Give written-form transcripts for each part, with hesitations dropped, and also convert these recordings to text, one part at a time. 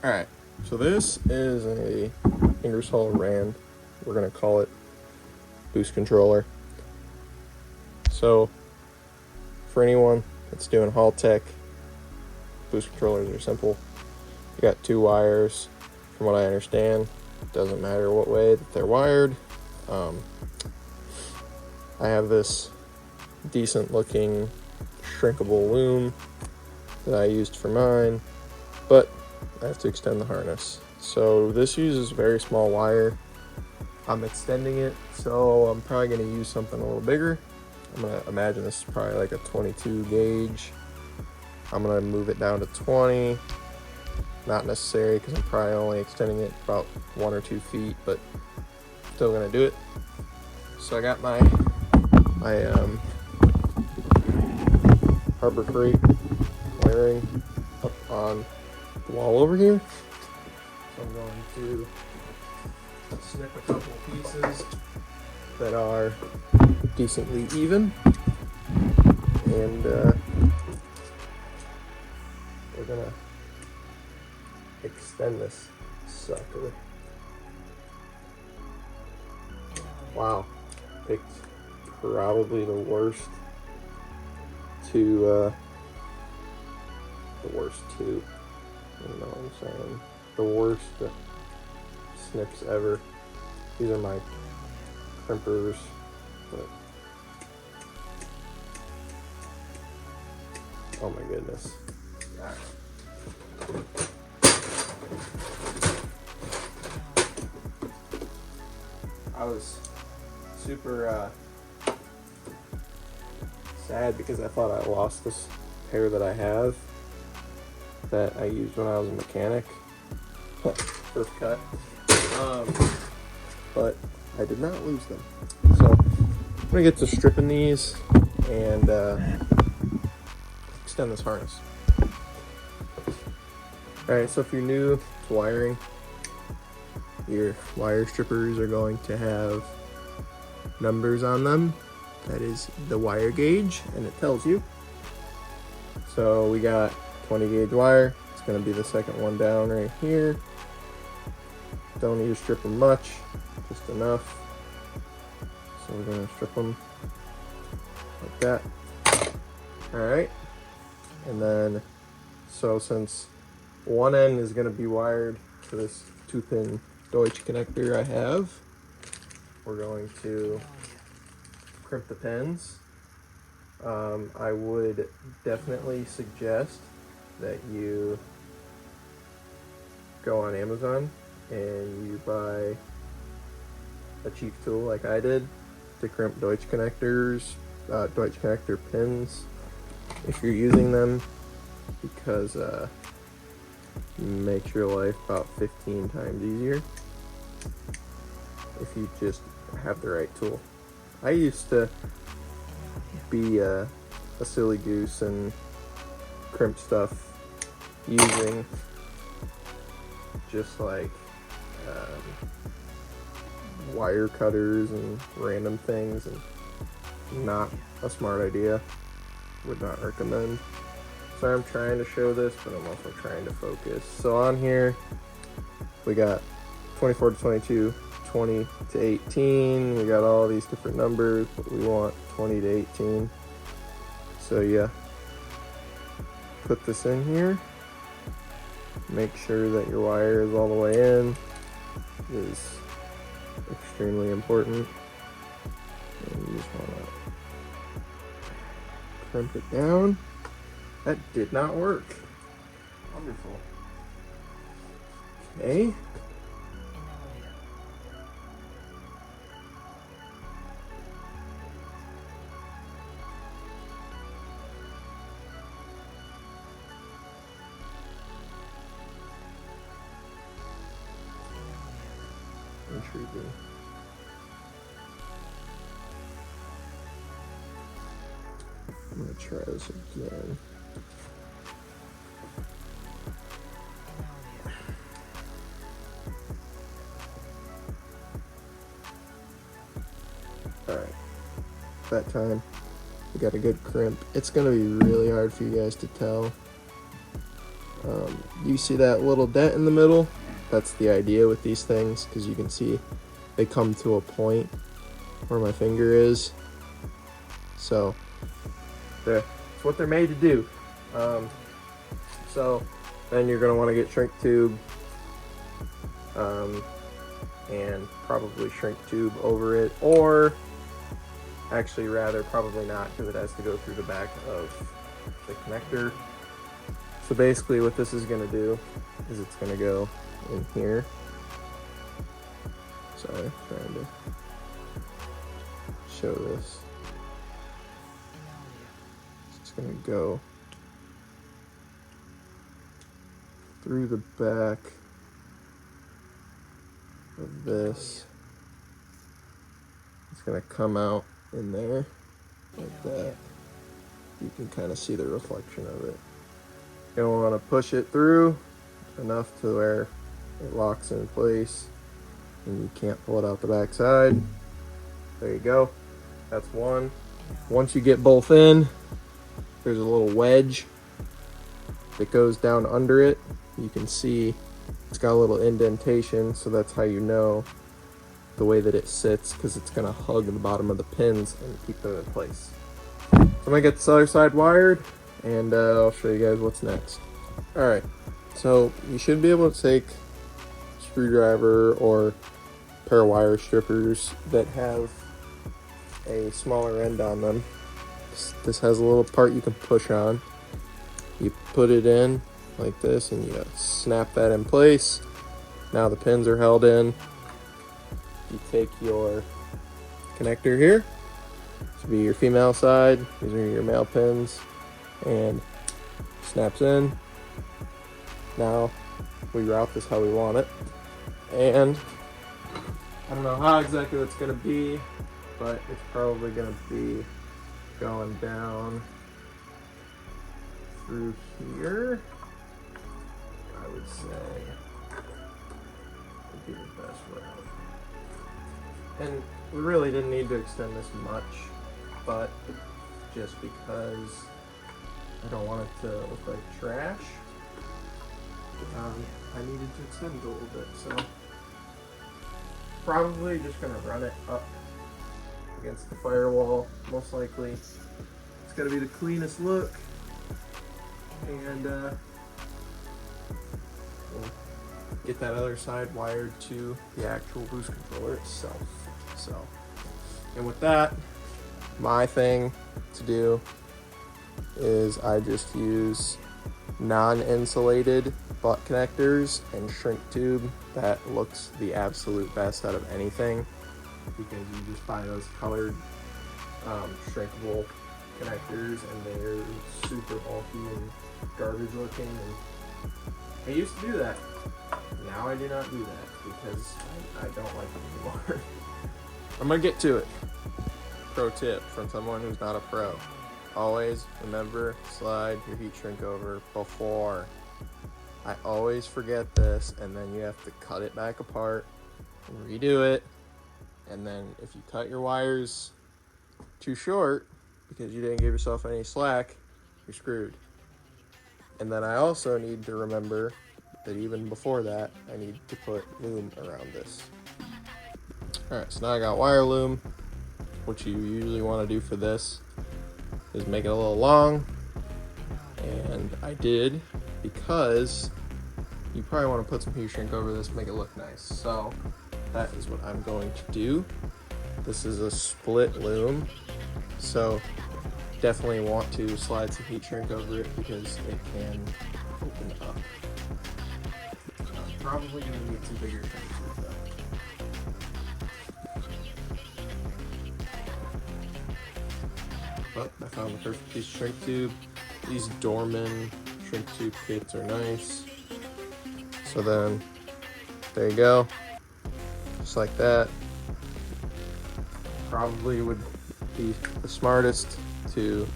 Alright, so this is a Ingersoll Rand. We're going to call it boost controller. So, for anyone that's doing Haltech, boost controllers are simple. You got two wires, from what I understand. It doesn't matter what way that they're wired. I have this decent looking shrinkable loom that I used for mine, but I have to extend the harness. So this uses very small wire. I'm extending it, so I'm probably going to use something a little bigger. I'm going to imagine this is probably like a 22 gauge. I'm going to move it down to 20. Not necessary because I'm probably only extending it about 1 or 2 feet, but still going to do it. So I got my Harbor Freight wiring up on the wall over here. So I'm going to snip a couple pieces that are decently even, and we're gonna extend this sucker. Wow, picked probably the worst two. You know what I'm saying? The worst snips ever. These are my crimpers, but oh my goodness. I was super sad because I thought I lost this pair that I have that I used when I was a mechanic. First cut. But I did not lose them. So I'm gonna get to stripping these and extend this harness. Alright, so if you're new to wiring, your wire strippers are going to have numbers on them. That is the wire gauge, and it tells you. So we got 20 gauge wire. It's going to be the second one down right here. Don't need to strip them much, just enough. So we're going to strip them like that. Alright, and then so since one end is going to be wired to this 2-pin Deutsch connector I have, we're going to crimp the pins. I would definitely suggest that you go on Amazon and you buy a cheap tool like I did to crimp Deutsch connectors, Deutsch connector pins if you're using them, because makes your life about 15 times easier if you just have the right tool. I used to be a silly goose and crimp stuff using just like wire cutters and random things, and not a smart idea. Would not recommend. So I'm trying to show this, but I'm also trying to focus. So on here we got 24 to 22, 20 to 18. We got all these different numbers, but we want 20 to 18. So yeah, put this in here. Make sure that your wire is all the way in. Is extremely important. And you just want to crimp it down. That did not work. Wonderful. Okay. Intriguing. I'm gonna try this again. Alright, that time we got a good crimp. It's gonna be really hard for you guys to tell. You see that little dent in the middle? That's the idea with these things, because you can see they come to a point where my finger is. So it's what they're made to do. So then you're going to want to get shrink tube, and probably shrink tube over it, or actually rather probably not, because it has to go through the back of the connector. So basically what this is going to do is it's going to go in here. Sorry, trying to show this. It's going to go through the back of this. It's going to come out in there like that. You can kind of see the reflection of it. You're going to want to push it through enough to where it locks in place and you can't pull it out the back side. There you go. That's one. Once you get both in, there's a little wedge that goes down under it. You can see it's got a little indentation, so that's how you know the way that it sits, because it's going to hug the bottom of the pins and keep them in place. So I'm going to get this other side wired, and I'll show you guys what's next. Alright, so you should be able to take a screwdriver or a pair of wire strippers that have a smaller end on them. This has a little part you can push on. You put it in like this and you snap that in place. Now the pins are held in. You take your connector here. This will be your female side. These are your male pins. And snaps in. Now we route this how we want it. And I don't know how exactly it's going to be, but it's probably going to be going down through here, I would say would be the best route. And we really didn't need to extend this much, but just because I don't want it to look like trash, I needed to extend it a little bit. So probably just gonna run it up against the firewall, most likely. It's gonna be the cleanest look, and we'll get that other side wired to the actual boost controller itself. So, and with that, my thing to do is I just use non-insulated butt connectors and shrink tube. That looks the absolute best out of anything, because you just buy those colored shrinkable connectors and they're super bulky and garbage looking, and I used to do that. Now I do not do that because I don't like it anymore. I'm gonna get to it. Pro tip from someone who's not a pro: always remember to slide your heat shrink over before. I always forget this, and then you have to cut it back apart and redo it. And then if you cut your wires too short because you didn't give yourself any slack, you're screwed. And then I also need to remember that even before that, I need to put loom around this. Alright, so now I got wire loom. What you usually want to do for this is make it a little long, and I did, because you probably want to put some heat shrink over this, make it look nice. So that is what I'm going to do. This is a split loom, so definitely want to slide some heat shrink over it because it can open up. I'm probably going to need some bigger things with that. But I found the perfect piece of shrink tube. These Dorman shrink tube kits are nice. So then, there you go. Just like that. Probably would be the smartest to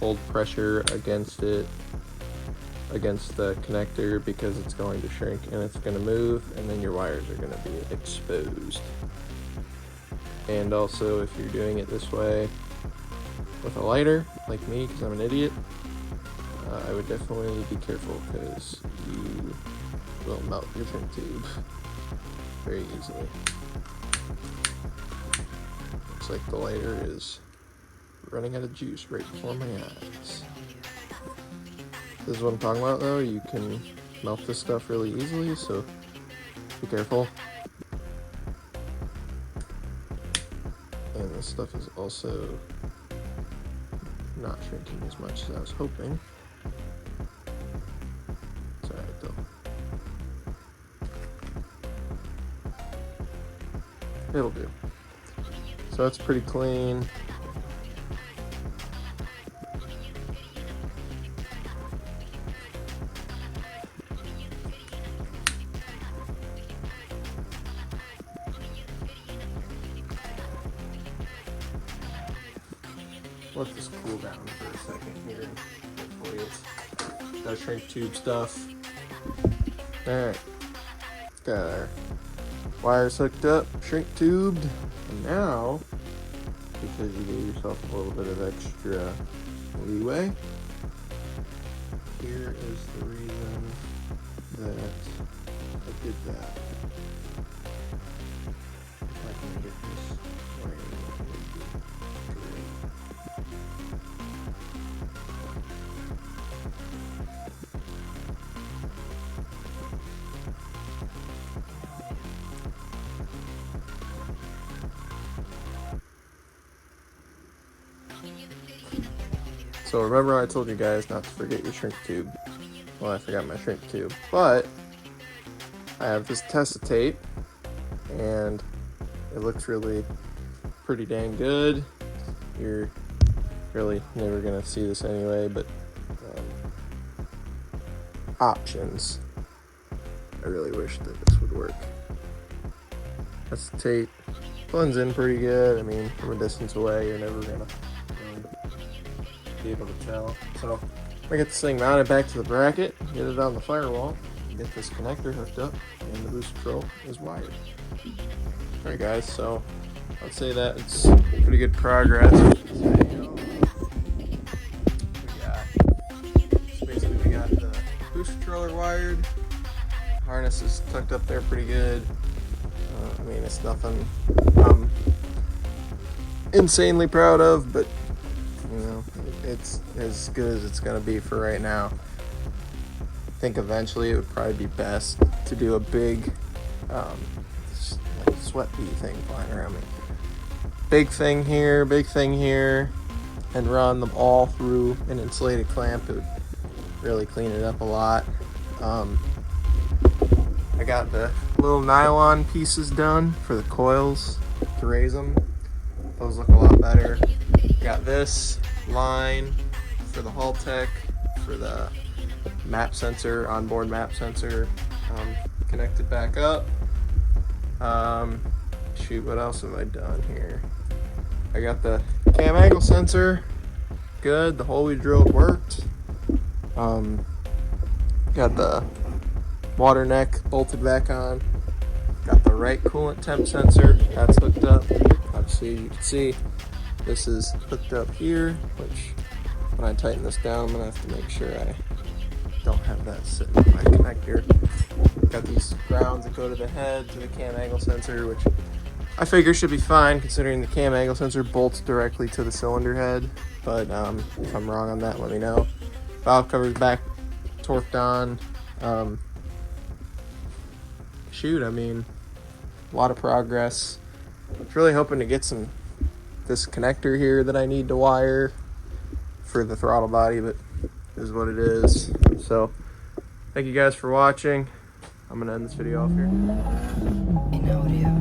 hold pressure against it, against the connector, because it's going to shrink and it's going to move, and then your wires are going to be exposed. And also, if you're doing it this way with a lighter, like me, because I'm an idiot, I would definitely be careful because you will melt your shrink tube very easily. Looks like the lighter is running out of juice right before my eyes. This is what I'm talking about though. You can melt this stuff really easily, so be careful. And this stuff is also not shrinking as much as I was hoping. It's alright though. It'll do. So that's pretty clean. Let this cool down for a second here. Hopefully it does shrink tube stuff. Alright. Got our wires hooked up, shrink tubed. And now, because you gave yourself a little bit of extra leeway, here is the reason that I did that. If I can get this wiring, it would be great. So remember I told you guys not to forget your shrink tube. Well, I forgot my shrink tube, but I have this acetate and it looks really pretty dang good. You're really never gonna see this anyway, but options. I really wish that this would work. Acetate blends in pretty good. I mean, from a distance away, you're never gonna be able to tell. So I get this thing mounted back to the bracket, get it on the firewall, get this connector hooked up, and the boost control is wired. Alright guys, so I'd say that it's pretty good progress. Basically we got the boost controller wired, harness is tucked up there pretty good. I mean, it's nothing I'm insanely proud of, but you know, it's as good as it's gonna be for right now. I think eventually it would probably be best to do a big like sweat bee thing flying around me. Big thing here, and run them all through an insulated clamp. It would really clean it up a lot. I got the little nylon pieces done for the coils to raise them. Those look a lot better. Got this line for the Haltech for the map sensor, onboard map sensor, connected back up. Shoot, what else have I done here? I got the cam angle sensor, good. The hole we drilled worked. Got the water neck bolted back on. Got the right coolant temp sensor, that's hooked up. Obviously you can see this is hooked up here, which when I tighten this down I'm gonna have to make sure I don't have that sitting on my connector. Got these grounds that go to the head, to the cam angle sensor, which I figure should be fine considering the cam angle sensor bolts directly to the cylinder head. But if I'm wrong on that, let me know. Valve cover's back torqued on. Shoot, I mean, a lot of progress. I was really hoping to get this connector here that I need to wire for the throttle body, but it is what it is. So thank you guys for watching. I'm gonna end this video off here. In audio.